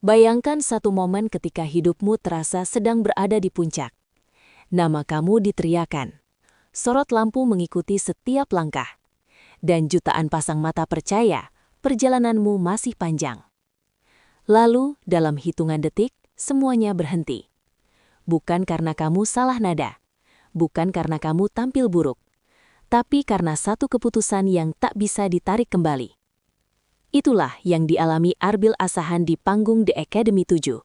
Bayangkan satu momen ketika hidupmu terasa sedang berada di puncak. Nama kamu diteriakan. Sorot lampu mengikuti setiap langkah. Dan jutaan pasang mata percaya, perjalananmu masih panjang. Lalu, dalam hitungan detik, semuanya berhenti. Bukan karena kamu salah nada. Bukan karena kamu tampil buruk. Tapi karena satu keputusan yang tak bisa ditarik kembali. Itulah yang dialami Arbil Asahan di panggung The Academy 7.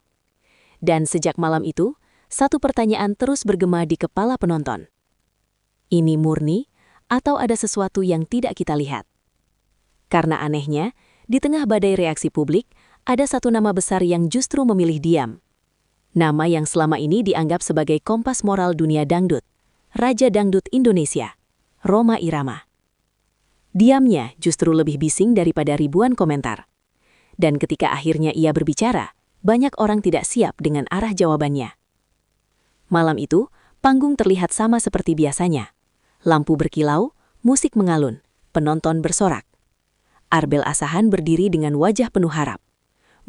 Dan sejak malam itu, satu pertanyaan terus bergema di kepala penonton. Ini murni atau ada sesuatu yang tidak kita lihat? Karena anehnya, di tengah badai reaksi publik, ada satu nama besar yang justru memilih diam. Nama yang selama ini dianggap sebagai kompas moral dunia dangdut, Raja Dangdut Indonesia, Rhoma Irama. Diamnya justru lebih bising daripada ribuan komentar. Dan ketika akhirnya ia berbicara, banyak orang tidak siap dengan arah jawabannya. Malam itu, panggung terlihat sama seperti biasanya. Lampu berkilau, musik mengalun, penonton bersorak. Arbil Asahan berdiri dengan wajah penuh harap.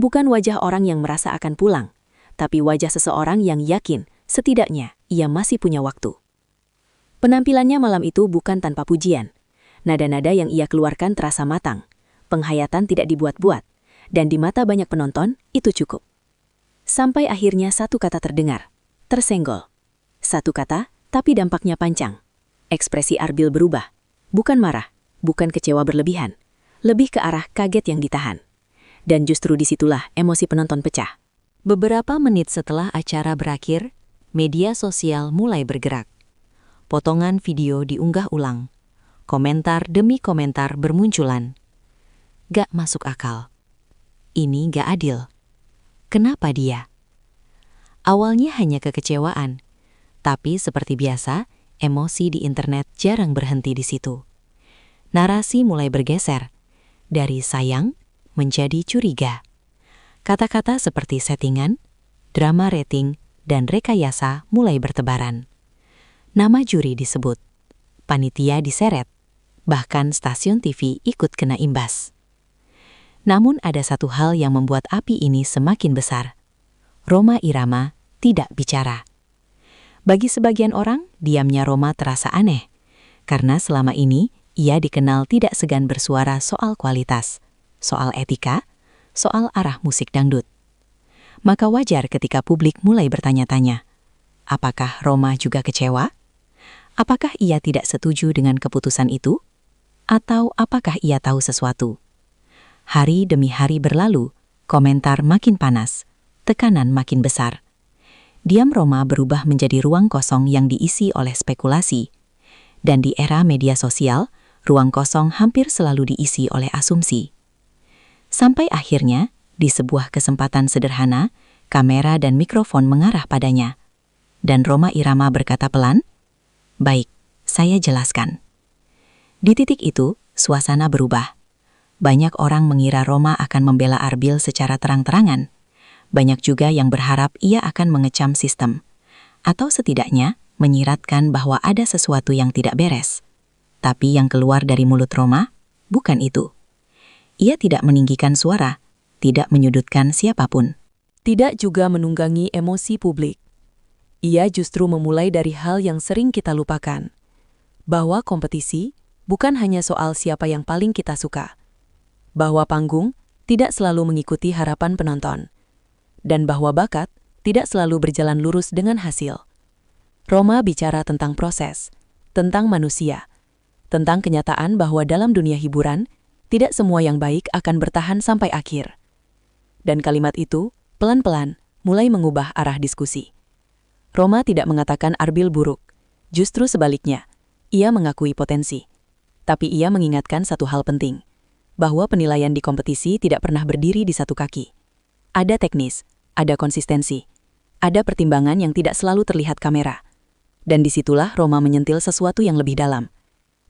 Bukan wajah orang yang merasa akan pulang, tapi wajah seseorang yang yakin setidaknya ia masih punya waktu. Penampilannya malam itu bukan tanpa pujian. Nada-nada yang ia keluarkan terasa matang, penghayatan tidak dibuat-buat, dan di mata banyak penonton, itu cukup. Sampai akhirnya satu kata terdengar, tersenggol. Satu kata, tapi dampaknya panjang. Ekspresi Arbil berubah, bukan marah, bukan kecewa berlebihan, lebih ke arah kaget yang ditahan. Dan justru disitulah emosi penonton pecah. Beberapa menit setelah acara berakhir, media sosial mulai bergerak. Potongan video diunggah ulang. Komentar demi komentar bermunculan. Gak masuk akal. Ini gak adil. Kenapa dia? Awalnya hanya kekecewaan, tapi seperti biasa, emosi di internet jarang berhenti di situ. Narasi mulai bergeser, dari sayang menjadi curiga. Kata-kata seperti settingan, drama rating, dan rekayasa mulai bertebaran. Nama juri disebut, panitia diseret, bahkan stasiun TV ikut kena imbas. Namun ada satu hal yang membuat api ini semakin besar. Rhoma Irama tidak bicara. Bagi sebagian orang, diamnya Rhoma terasa aneh, karena selama ini ia dikenal tidak segan bersuara soal kualitas, soal etika, soal arah musik dangdut. Maka wajar ketika publik mulai bertanya-tanya, apakah Rhoma juga kecewa? Apakah ia tidak setuju dengan keputusan itu? Atau apakah ia tahu sesuatu? Hari demi hari berlalu, komentar makin panas, tekanan makin besar. Diam Rhoma berubah menjadi ruang kosong yang diisi oleh spekulasi. Dan di era media sosial, ruang kosong hampir selalu diisi oleh asumsi. Sampai akhirnya, di sebuah kesempatan sederhana, kamera dan mikrofon mengarah padanya. Dan Rhoma Irama berkata pelan, "Baik, saya jelaskan." Di titik itu, suasana berubah. Banyak orang mengira Rhoma akan membela Arbil secara terang-terangan. Banyak juga yang berharap ia akan mengecam sistem. Atau setidaknya, menyiratkan bahwa ada sesuatu yang tidak beres. Tapi yang keluar dari mulut Rhoma, bukan itu. Ia tidak meninggikan suara, tidak menyudutkan siapapun. Tidak juga menunggangi emosi publik. Ia justru memulai dari hal yang sering kita lupakan. Bahwa kompetisi bukan hanya soal siapa yang paling kita suka. Bahwa panggung tidak selalu mengikuti harapan penonton. Dan bahwa bakat tidak selalu berjalan lurus dengan hasil. Rhoma bicara tentang proses, tentang manusia, tentang kenyataan bahwa dalam dunia hiburan, tidak semua yang baik akan bertahan sampai akhir. Dan kalimat itu, pelan-pelan, mulai mengubah arah diskusi. Rhoma tidak mengatakan Arbil buruk, justru sebaliknya, ia mengakui potensi. Tapi ia mengingatkan satu hal penting, bahwa penilaian di kompetisi tidak pernah berdiri di satu kaki. Ada teknis, ada konsistensi, ada pertimbangan yang tidak selalu terlihat kamera. Dan disitulah Rhoma menyentil sesuatu yang lebih dalam,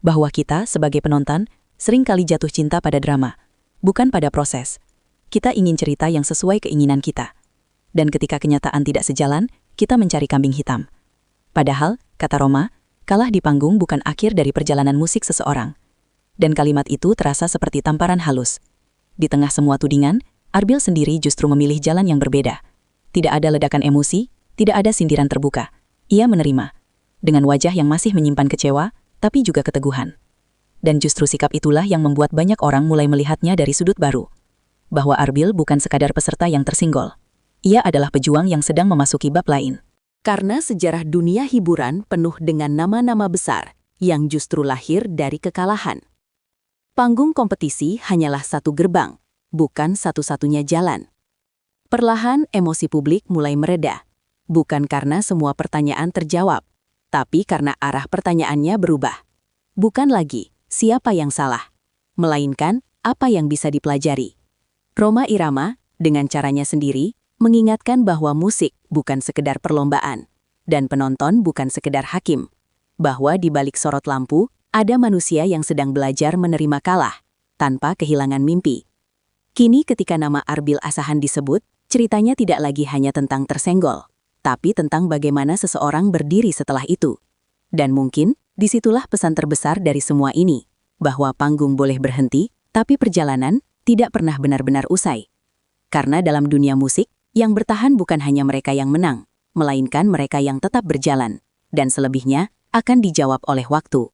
bahwa kita sebagai penonton sering kali jatuh cinta pada drama, bukan pada proses. Kita ingin cerita yang sesuai keinginan kita. Dan ketika kenyataan tidak sejalan, kita mencari kambing hitam. Padahal, kata Rhoma, kalah di panggung bukan akhir dari perjalanan musik seseorang. Dan kalimat itu terasa seperti tamparan halus. Di tengah semua tudingan, Arbil sendiri justru memilih jalan yang berbeda. Tidak ada ledakan emosi, tidak ada sindiran terbuka. Ia menerima, dengan wajah yang masih menyimpan kecewa, tapi juga keteguhan. Dan justru sikap itulah yang membuat banyak orang mulai melihatnya dari sudut baru. Bahwa Arbil bukan sekadar peserta yang tersinggol. Ia adalah pejuang yang sedang memasuki bab lain. Karena sejarah dunia hiburan penuh dengan nama-nama besar yang justru lahir dari kekalahan. Panggung kompetisi hanyalah satu gerbang, bukan satu-satunya jalan. Perlahan emosi publik mulai mereda, bukan karena semua pertanyaan terjawab, tapi karena arah pertanyaannya berubah. Bukan lagi siapa yang salah, melainkan apa yang bisa dipelajari. Rhoma Irama, dengan caranya sendiri, mengingatkan bahwa musik bukan sekedar perlombaan, dan penonton bukan sekedar hakim. Bahwa di balik sorot lampu, ada manusia yang sedang belajar menerima kalah, tanpa kehilangan mimpi. Kini ketika nama Arbil Asahan disebut, ceritanya tidak lagi hanya tentang tersenggol, tapi tentang bagaimana seseorang berdiri setelah itu. Dan mungkin, disitulah pesan terbesar dari semua ini, bahwa panggung boleh berhenti, tapi perjalanan tidak pernah benar-benar usai. Karena dalam dunia musik, yang bertahan bukan hanya mereka yang menang, melainkan mereka yang tetap berjalan, dan selebihnya akan dijawab oleh waktu.